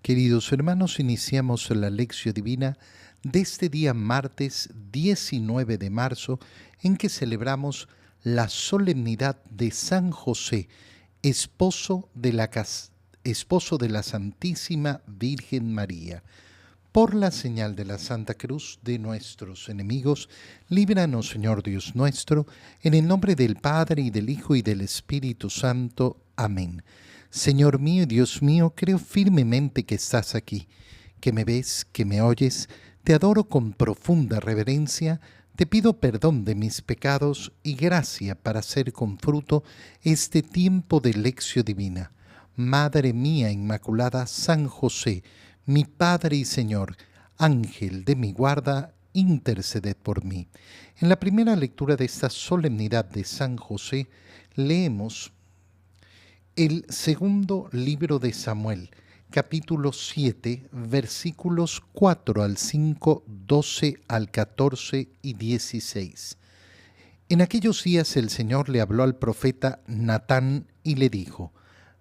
Queridos hermanos, iniciamos la lección divina de este día martes 19 de marzo, en que celebramos la solemnidad de San José, esposo de la Santísima Virgen María. Por la señal de la Santa Cruz de nuestros enemigos, líbranos, Señor Dios nuestro, en el nombre del Padre, y del Hijo, y del Espíritu Santo. Amén. Señor mío y Dios mío, creo firmemente que estás aquí, que me ves, que me oyes. Te adoro con profunda reverencia, te pido perdón de mis pecados y gracia para hacer con fruto este tiempo de lección divina. Madre mía Inmaculada, San José, mi Padre y Señor, Ángel de mi guarda, interceded por mí. En la primera lectura de esta solemnidad de San José, leemos el segundo libro de Samuel, capítulo 7, versículos 4 al 5, 12 al 14 y 16. En aquellos días el Señor le habló al profeta Natán y le dijo: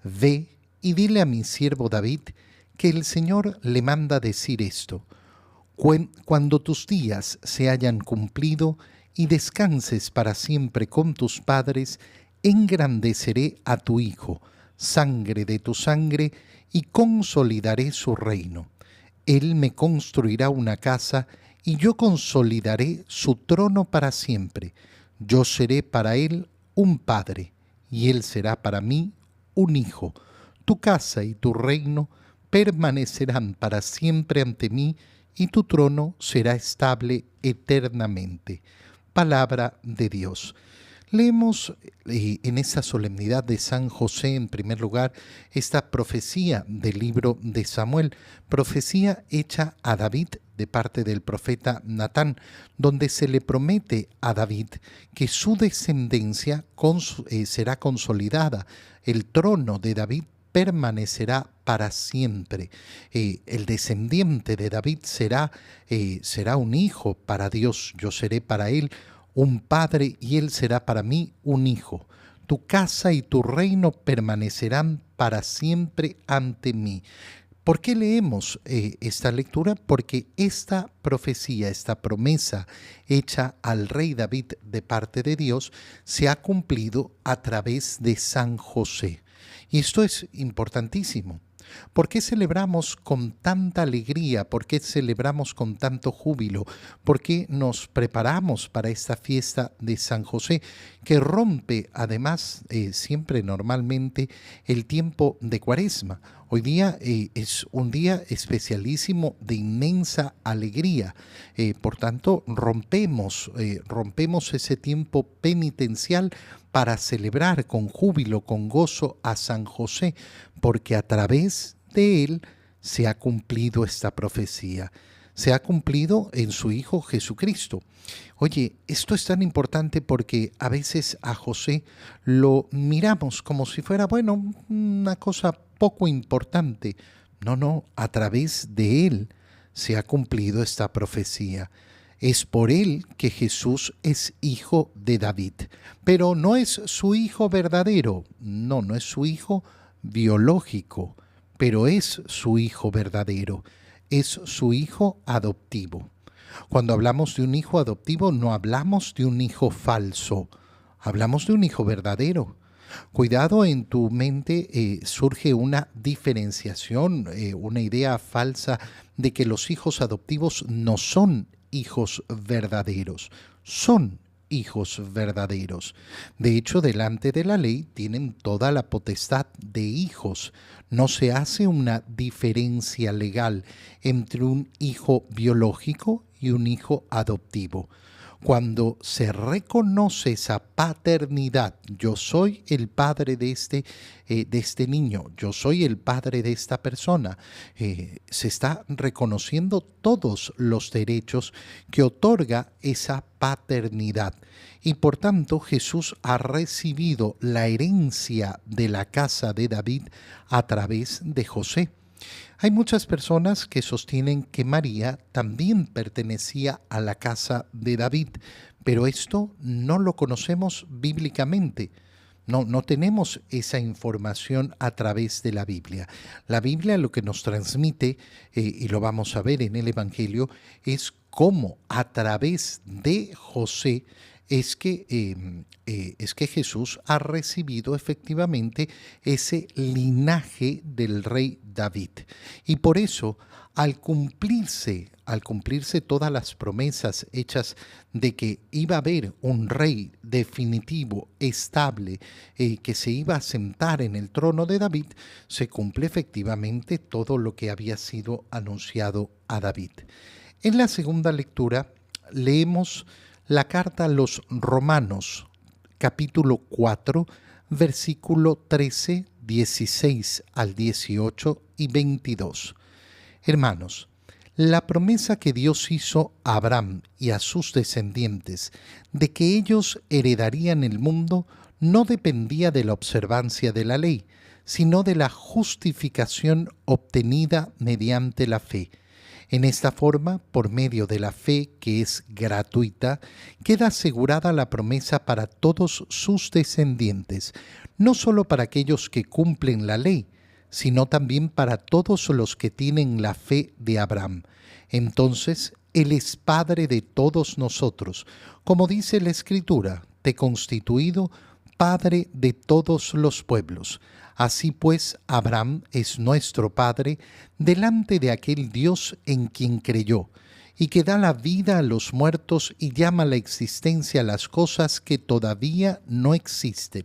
Ve y dile a mi siervo David que el Señor le manda decir esto: Cuando tus días se hayan cumplido y descanses para siempre con tus padres, engrandeceré a tu hijo, sangre de tu sangre, y consolidaré su reino. Él me construirá una casa, y yo consolidaré su trono para siempre. Yo seré para él un padre, y él será para mí un hijo. Tu casa y tu reino permanecerán para siempre ante mí, y tu trono será estable eternamente. Palabra de Dios. Leemos en esta solemnidad de San José, en primer lugar, esta profecía del libro de Samuel, profecía hecha a David de parte del profeta Natán, donde se le promete a David que su descendencia será consolidada, el trono de David permanecerá para siempre. El descendiente de David será un hijo para Dios, yo seré para él un padre y él será para mí un hijo. Tu casa y tu reino permanecerán para siempre ante mí. ¿Por qué leemos esta lectura? Porque esta profecía, esta promesa hecha al rey David de parte de Dios, se ha cumplido a través de San José. Y esto es importantísimo. ¿Por qué celebramos con tanta alegría? ¿Por qué celebramos con tanto júbilo? ¿Por qué nos preparamos para esta fiesta de San José, que rompe además siempre normalmente el tiempo de Cuaresma? Hoy día es un día especialísimo de inmensa alegría. Por tanto, rompemos ese tiempo penitencial para celebrar con júbilo, con gozo a San José, porque a través de él se ha cumplido esta profecía. Se ha cumplido en su Hijo Jesucristo. Oye, esto es tan importante porque a veces a José lo miramos como si fuera, bueno, una cosa poco importante. No, a través de él se ha cumplido esta profecía. Es por él que Jesús es hijo de David, pero no es su hijo verdadero, no es su hijo biológico, pero es su hijo verdadero, es su hijo adoptivo. Cuando hablamos de un hijo adoptivo, no hablamos de un hijo falso, hablamos de un hijo verdadero. Cuidado, en tu mente surge una diferenciación, una idea falsa de que los hijos adoptivos no son hijos verdaderos. Son hijos verdaderos. De hecho, delante de la ley tienen toda la potestad de hijos. No se hace una diferencia legal entre un hijo biológico y un hijo adoptivo. Cuando se reconoce esa paternidad, yo soy el padre de este niño, yo soy el padre de esta persona, se está reconociendo todos los derechos que otorga esa paternidad. Y por tanto Jesús ha recibido la herencia de la casa de David a través de José. Hay muchas personas que sostienen que María también pertenecía a la casa de David, pero esto no lo conocemos bíblicamente. No tenemos esa información a través de la Biblia. La Biblia lo que nos transmite, y lo vamos a ver en el Evangelio, es cómo a través de José es que Jesús ha recibido efectivamente ese linaje del rey David. Y por eso, al cumplirse todas las promesas hechas de que iba a haber un rey definitivo, estable, que se iba a sentar en el trono de David, se cumple efectivamente todo lo que había sido anunciado a David. En la segunda lectura leemos la carta a los Romanos, capítulo 4, versículo 13, 16 al 18 y 22. Hermanos, la promesa que Dios hizo a Abraham y a sus descendientes de que ellos heredarían el mundo no dependía de la observancia de la ley, sino de la justificación obtenida mediante la fe. En esta forma, por medio de la fe, que es gratuita, queda asegurada la promesa para todos sus descendientes, no solo para aquellos que cumplen la ley, sino también para todos los que tienen la fe de Abraham. Entonces, Él es Padre de todos nosotros, como dice la Escritura, te he constituido Padre de todos los pueblos. Así pues, Abraham es nuestro Padre delante de aquel Dios en quien creyó, y que da la vida a los muertos y llama a la existencia a las cosas que todavía no existen.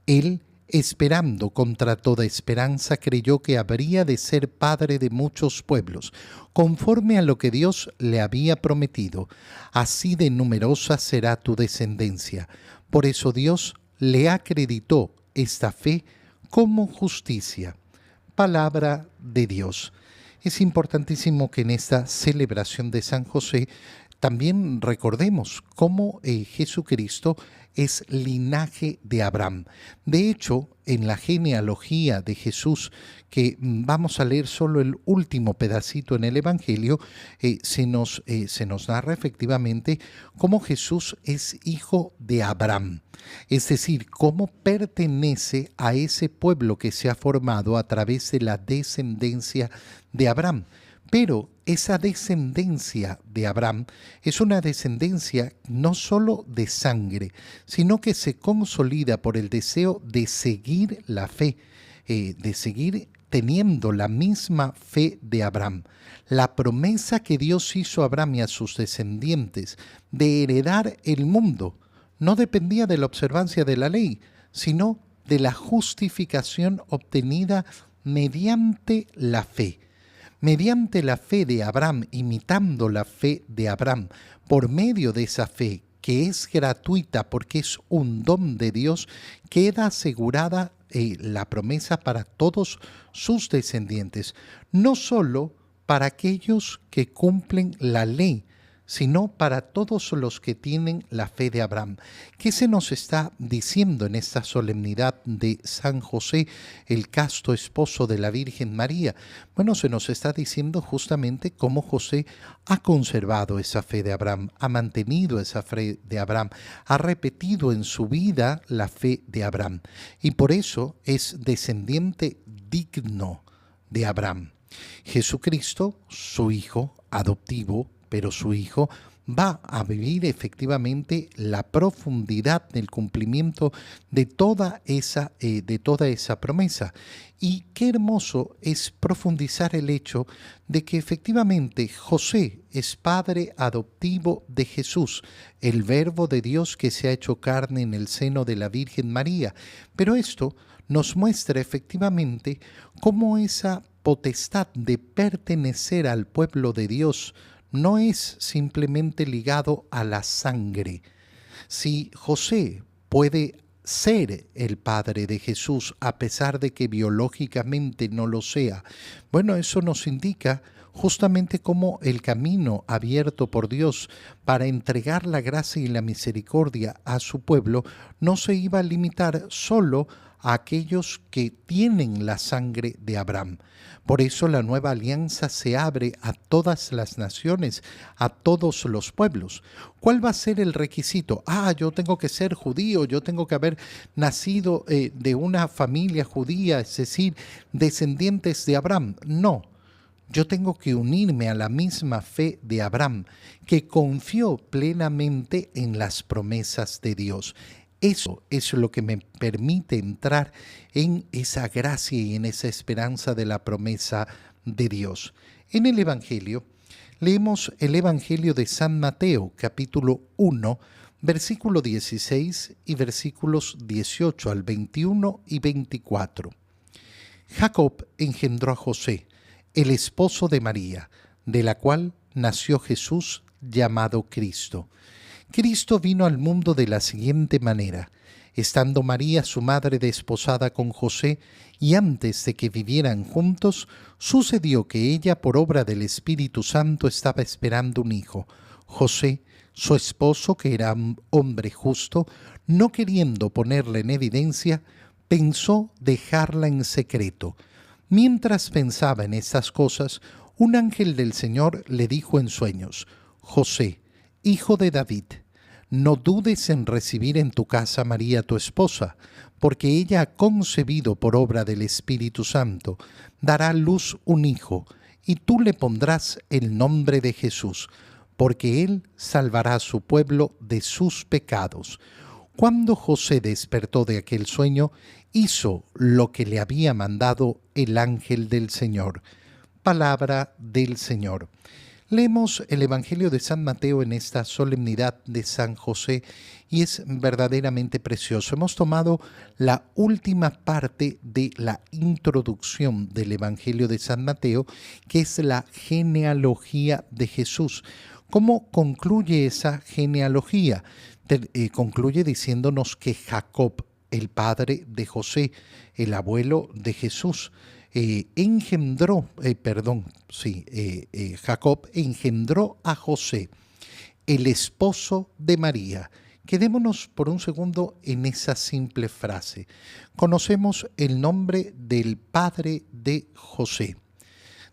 Él, esperando contra toda esperanza, creyó que habría de ser padre de muchos pueblos, conforme a lo que Dios le había prometido. Así de numerosa será tu descendencia. Por eso Dios le acreditó esta fe como justicia. Palabra de Dios. Es importantísimo que en esta celebración de San José también recordemos cómo Jesucristo es linaje de Abraham. De hecho, en la genealogía de Jesús, que vamos a leer solo el último pedacito en el Evangelio, se nos narra efectivamente cómo Jesús es hijo de Abraham. Es decir, cómo pertenece a ese pueblo que se ha formado a través de la descendencia de Abraham. Pero esa descendencia de Abraham es una descendencia no solo de sangre, sino que se consolida por el deseo de seguir la fe, de seguir teniendo la misma fe de Abraham. La promesa que Dios hizo a Abraham y a sus descendientes de heredar el mundo no dependía de la observancia de la ley, sino de la justificación obtenida mediante la fe. Mediante la fe de Abraham, imitando la fe de Abraham, por medio de esa fe, que es gratuita porque es un don de Dios, queda asegurada la promesa para todos sus descendientes, no solo para aquellos que cumplen la ley, sino para todos los que tienen la fe de Abraham. ¿Qué se nos está diciendo en esta solemnidad de San José, el casto esposo de la Virgen María? Bueno, se nos está diciendo justamente cómo José ha conservado esa fe de Abraham, ha mantenido esa fe de Abraham, ha repetido en su vida la fe de Abraham, y por eso es descendiente digno de Abraham. Jesucristo, su hijo adoptivo, pero su Hijo va a vivir efectivamente la profundidad del cumplimiento de toda esa promesa. Y qué hermoso es profundizar el hecho de que efectivamente José es padre adoptivo de Jesús, el Verbo de Dios que se ha hecho carne en el seno de la Virgen María. Pero esto nos muestra efectivamente cómo esa potestad de pertenecer al pueblo de Dios no es simplemente ligado a la sangre. Si José puede ser el padre de Jesús a pesar de que biológicamente no lo sea, bueno, eso nos indica justamente cómo el camino abierto por Dios para entregar la gracia y la misericordia a su pueblo no se iba a limitar solo a aquellos que tienen la sangre de Abraham. Por eso la nueva alianza se abre a todas las naciones, a todos los pueblos. ¿Cuál va a ser el requisito? Yo tengo que ser judío, yo tengo que haber nacido de una familia judía, es decir, descendientes de Abraham. No. Yo tengo que unirme a la misma fe de Abraham, que confió plenamente en las promesas de Dios. Eso es lo que me permite entrar en esa gracia y en esa esperanza de la promesa de Dios. En el Evangelio, leemos el Evangelio de San Mateo, capítulo 1, versículo 16 y versículos 18 al 21 y 24. Jacob engendró a José, el esposo de María, de la cual nació Jesús llamado Cristo. Cristo vino al mundo de la siguiente manera. Estando María, su madre, desposada con José, y antes de que vivieran juntos, sucedió que ella, por obra del Espíritu Santo, estaba esperando un hijo. José, su esposo, que era un hombre justo, no queriendo ponerla en evidencia, pensó dejarla en secreto. Mientras pensaba en estas cosas, un ángel del Señor le dijo en sueños: José, hijo de David, no dudes en recibir en tu casa a María tu esposa, porque ella ha concebido por obra del Espíritu Santo, dará a luz un hijo, y tú le pondrás el nombre de Jesús, porque él salvará a su pueblo de sus pecados. Cuando José despertó de aquel sueño, hizo lo que le había mandado el ángel del Señor. Palabra del Señor. Leemos el Evangelio de San Mateo en esta solemnidad de San José y es verdaderamente precioso. Hemos tomado la última parte de la introducción del Evangelio de San Mateo, que es la genealogía de Jesús. ¿Cómo concluye esa genealogía? Concluye diciéndonos que Jacob, el padre de José, el abuelo de Jesús, Jacob engendró a José, el esposo de María. Quedémonos por un segundo en esa simple frase. Conocemos el nombre del padre de José,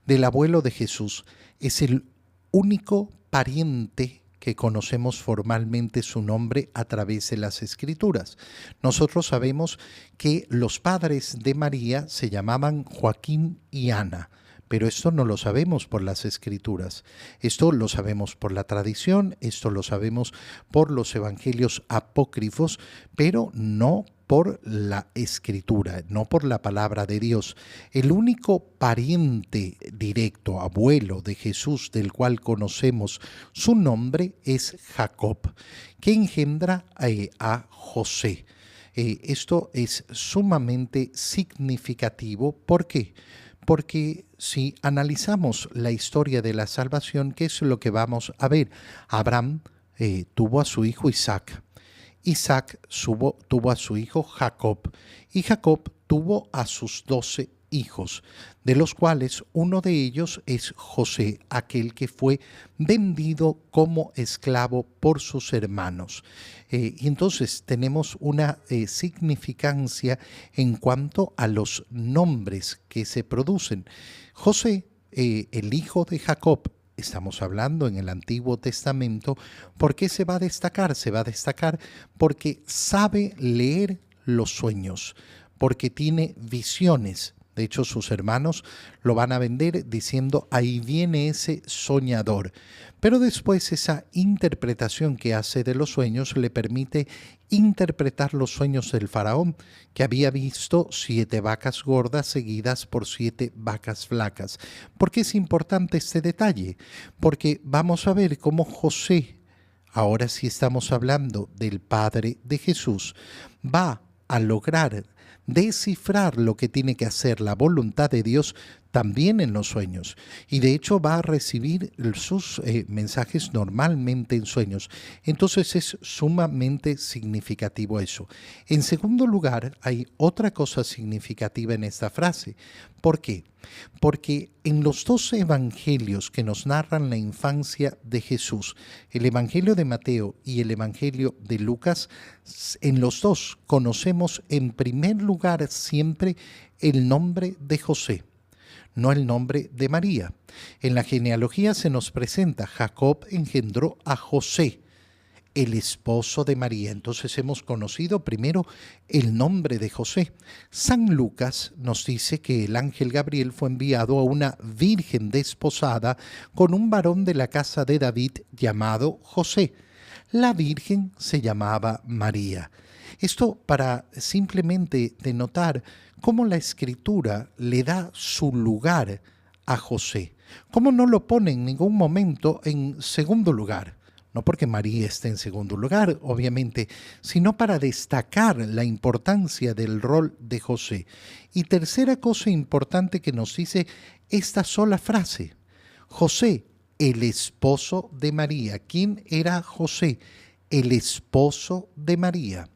del abuelo de Jesús. Es el único pariente que conocemos formalmente su nombre a través de las Escrituras. Nosotros sabemos que los padres de María se llamaban Joaquín y Ana, pero esto no lo sabemos por las Escrituras. Esto lo sabemos por la tradición, esto lo sabemos por los evangelios apócrifos, pero no por la Escritura, no por la palabra de Dios. El único pariente directo, abuelo de Jesús, del cual conocemos su nombre, es Jacob, que engendra a José. Esto es sumamente significativo. ¿Por qué? Porque si analizamos la historia de la salvación, ¿qué es lo que vamos a ver? Abraham tuvo a su hijo Isaac. Isaac tuvo a su hijo Jacob, y Jacob tuvo a sus 12 hijos, de los cuales uno de ellos es José, aquel que fue vendido como esclavo por sus hermanos. Y entonces tenemos una significancia en cuanto a los nombres que se producen. José, el hijo de Jacob, estamos hablando en el Antiguo Testamento. ¿Por qué se va a destacar? Se va a destacar porque sabe leer los sueños, porque tiene visiones. De hecho, sus hermanos lo van a vender diciendo: ahí viene ese soñador. Pero después esa interpretación que hace de los sueños le permite interpretar los sueños del faraón, que había visto 7 vacas gordas seguidas por 7 vacas flacas. ¿Por qué es importante este detalle? Porque vamos a ver cómo José, ahora sí estamos hablando del padre de Jesús, va a lograr descifrar lo que tiene que hacer la voluntad de Dios, también en los sueños, y de hecho va a recibir sus mensajes normalmente en sueños. Entonces es sumamente significativo eso. En segundo lugar, hay otra cosa significativa en esta frase. ¿Por qué? Porque en los dos evangelios que nos narran la infancia de Jesús, el Evangelio de Mateo y el Evangelio de Lucas, en los dos conocemos en primer lugar siempre el nombre de José, no el nombre de María. En la genealogía se nos presenta: Jacob engendró a José, el esposo de María. Entonces hemos conocido primero el nombre de José. San Lucas nos dice que el ángel Gabriel fue enviado a una virgen desposada con un varón de la casa de David llamado José. La virgen se llamaba María. Esto para simplemente denotar cómo la Escritura le da su lugar a José, cómo no lo pone en ningún momento en segundo lugar. No porque María esté en segundo lugar, obviamente, sino para destacar la importancia del rol de José. Y tercera cosa importante que nos dice esta sola frase: José, el esposo de María. ¿Quién era José? El esposo de María.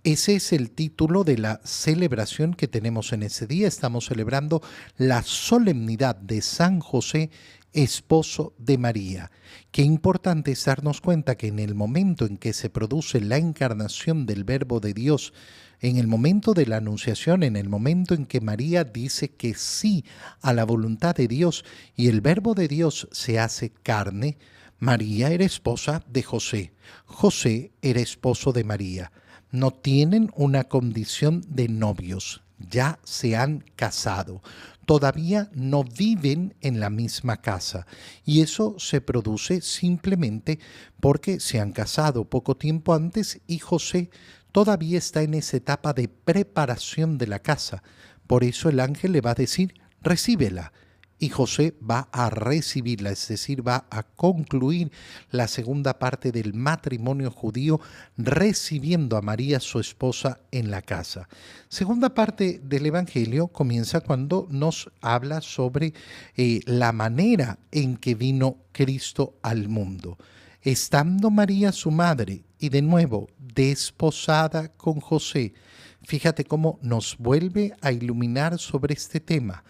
Ese es el título de la celebración que tenemos en ese día. Estamos celebrando la solemnidad de San José, esposo de María. Qué importante es darnos cuenta que en el momento en que se produce la encarnación del Verbo de Dios, en el momento de la Anunciación, en el momento en que María dice que sí a la voluntad de Dios y el Verbo de Dios se hace carne, María era esposa de José, José era esposo de María. No tienen una condición de novios, ya se han casado. Todavía no viven en la misma casa, y eso se produce simplemente porque se han casado poco tiempo antes y José todavía está en esa etapa de preparación de la casa. Por eso el ángel le va a decir: recíbela. Y José va a recibirla, es decir, va a concluir la segunda parte del matrimonio judío recibiendo a María, su esposa, en la casa. Segunda parte del Evangelio comienza cuando nos habla sobre la manera en que vino Cristo al mundo. Estando María su madre y de nuevo desposada con José, fíjate cómo nos vuelve a iluminar sobre este tema.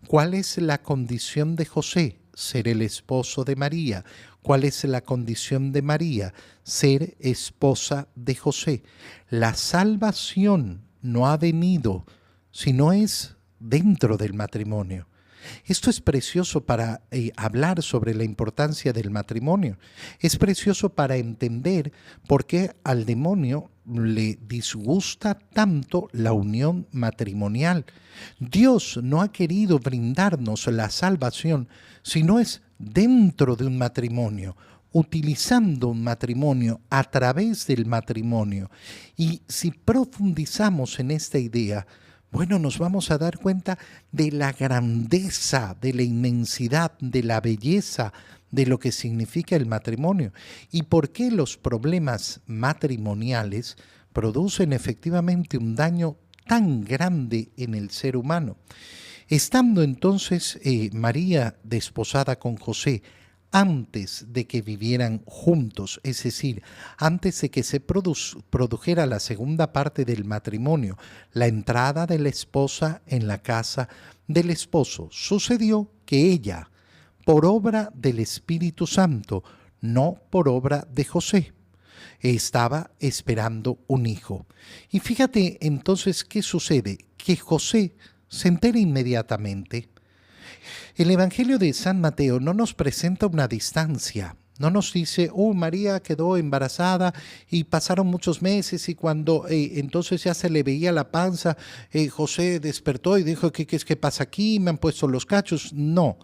¿Cuál es la condición de José? Ser el esposo de María. ¿Cuál es la condición de María? Ser esposa de José. La salvación no ha venido, sino es dentro del matrimonio. Esto es precioso para hablar sobre la importancia del matrimonio. Es precioso para entender por qué al demonio le disgusta tanto la unión matrimonial. Dios no ha querido brindarnos la salvación, sino es dentro de un matrimonio, utilizando un matrimonio, a través del matrimonio. Y si profundizamos en esta idea, bueno, nos vamos a dar cuenta de la grandeza, de la inmensidad, de la belleza de lo que significa el matrimonio y por qué los problemas matrimoniales producen efectivamente un daño tan grande en el ser humano. Estando entonces María desposada con José, antes de que vivieran juntos, es decir, antes de que se produjera la segunda parte del matrimonio, la entrada de la esposa en la casa del esposo, sucedió que ella, por obra del Espíritu Santo, no por obra de José, estaba esperando un hijo. Y fíjate entonces qué sucede, que José se entera inmediatamente. El Evangelio de San Mateo no nos presenta una distancia, no nos dice: María quedó embarazada y pasaron muchos meses y cuando entonces ya se le veía la panza, José despertó y dijo: ¿Qué pasa aquí? Me han puesto los cachos. No,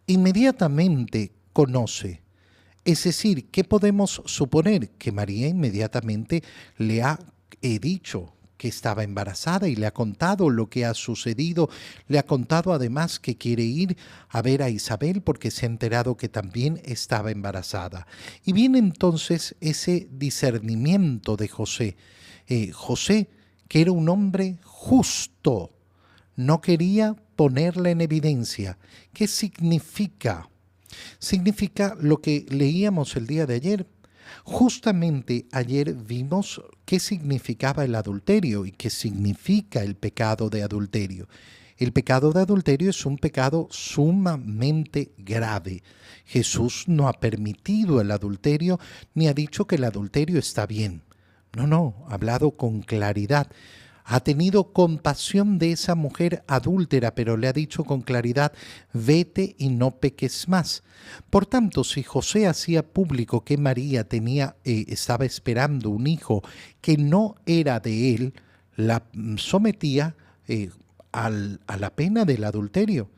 inmediatamente conoce. Es decir, ¿qué podemos suponer? Que María inmediatamente le ha dicho que estaba embarazada y le ha contado lo que ha sucedido, le ha contado además que quiere ir a ver a Isabel porque se ha enterado que también estaba embarazada. Y viene entonces ese discernimiento de José. José, que era un hombre justo, no quería ponerla en evidencia. ¿Qué significa? Significa lo que leíamos el día de ayer. Justamente ayer vimos qué significaba el adulterio y qué significa el pecado de adulterio. El pecado de adulterio es un pecado sumamente grave. Jesús no ha permitido el adulterio ni ha dicho que el adulterio está bien. No, ha hablado con claridad. Ha tenido compasión de esa mujer adúltera, pero le ha dicho con claridad, vete y no peques más. Por tanto, si José hacía público que María estaba esperando un hijo que no era de él, la sometía a la pena del adulterio,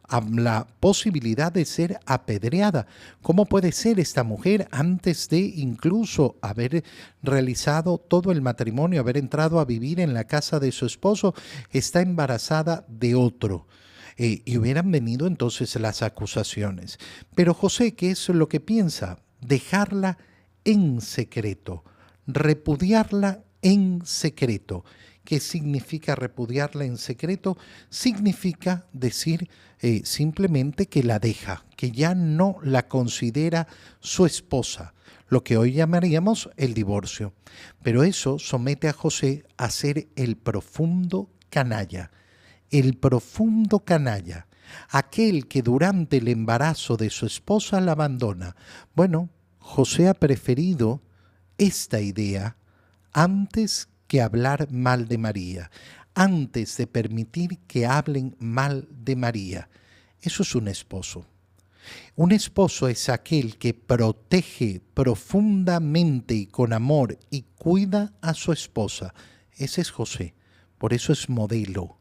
a la posibilidad de ser apedreada. ¿Cómo puede ser esta mujer, antes de incluso haber realizado todo el matrimonio, haber entrado a vivir en la casa de su esposo, está embarazada de otro? Y hubieran venido entonces las acusaciones. Pero José, ¿qué es lo que piensa? Dejarla en secreto, repudiarla en secreto. ¿Qué significa repudiarla en secreto? Significa decir simplemente que la deja, que ya no la considera su esposa, lo que hoy llamaríamos el divorcio. Pero eso somete a José a ser el profundo canalla, aquel que durante el embarazo de su esposa la abandona. Bueno, José ha preferido esta idea antes que hablar mal de María, antes de permitir que hablen mal de María. Eso es un esposo. Un esposo es aquel que protege profundamente y con amor y cuida a su esposa. Ese es José. Por eso es modelo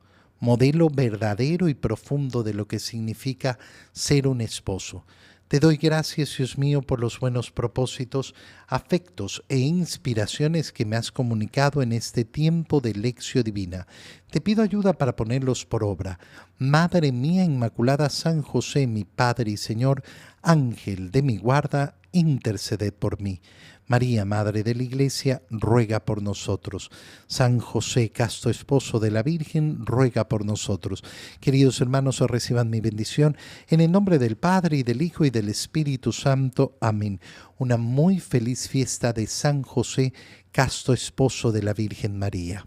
verdadero y profundo de lo que significa ser un esposo. Te doy gracias, Dios mío, por los buenos propósitos, afectos e inspiraciones que me has comunicado en este tiempo de Lección Divina. Te pido ayuda para ponerlos por obra. Madre mía Inmaculada, San José, mi Padre y Señor, Ángel de mi guarda, interceded por mí. María, Madre de la Iglesia, ruega por nosotros. San José, casto esposo de la Virgen, ruega por nosotros. Queridos hermanos, reciban mi bendición en el nombre del Padre, y del Hijo, y del Espíritu Santo. Amén. Una muy feliz fiesta de San José, casto esposo de la Virgen María.